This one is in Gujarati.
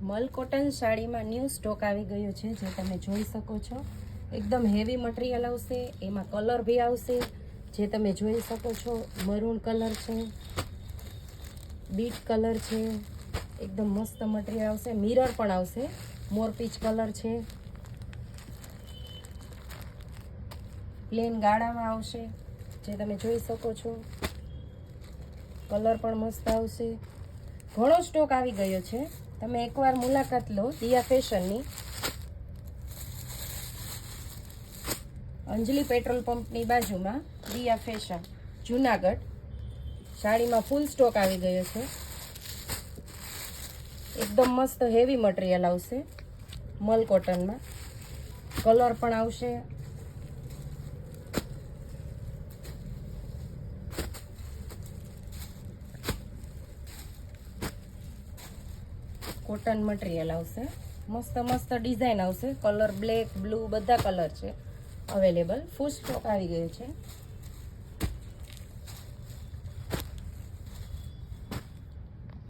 મલ કોટન સાડીમાં ન્યૂ સ્ટોક આવી ગયો છે, જે તમે જોઈ શકો છો. એકદમ હેવી મટીરિયલ આવશે, એમાં કલર બી આવશે, જે તમે જોઈ શકો છો. મરૂન કલર છે, બીટ કલર છે, એકદમ મસ્ત મટીરિયલ આવશે. મિરર પણ આવશે, મોરપીચ કલર છે, પ્લેન ગાળામાં આવશે, જે તમે જોઈ શકો છો. કલર પણ મસ્ત આવશે. ઘણો સ્ટોક આવી ગયો છે. તમે એકવાર મુલાકાત લો દિયા ફેશનની. અંજલિ પેટ્રોલ પંપની બાજુમાં દિયા ફેશન જુનાગઢ. સાડીમાં ફૂલ સ્ટોક આવી ગયો છે. એકદમ મસ્ત હેવી મટીરિયલ આવશે મલ કોટનમાં. કલર પણ આવશે. કોટન મટીરિયલ આવશે. મસ્ત મસ્ત ડિઝાઇન આવશે. કલર બ્લેક, બ્લુ બધા કલર છે અવેલેબલ. ફૂલ સ્ટોક આવી ગયો છે.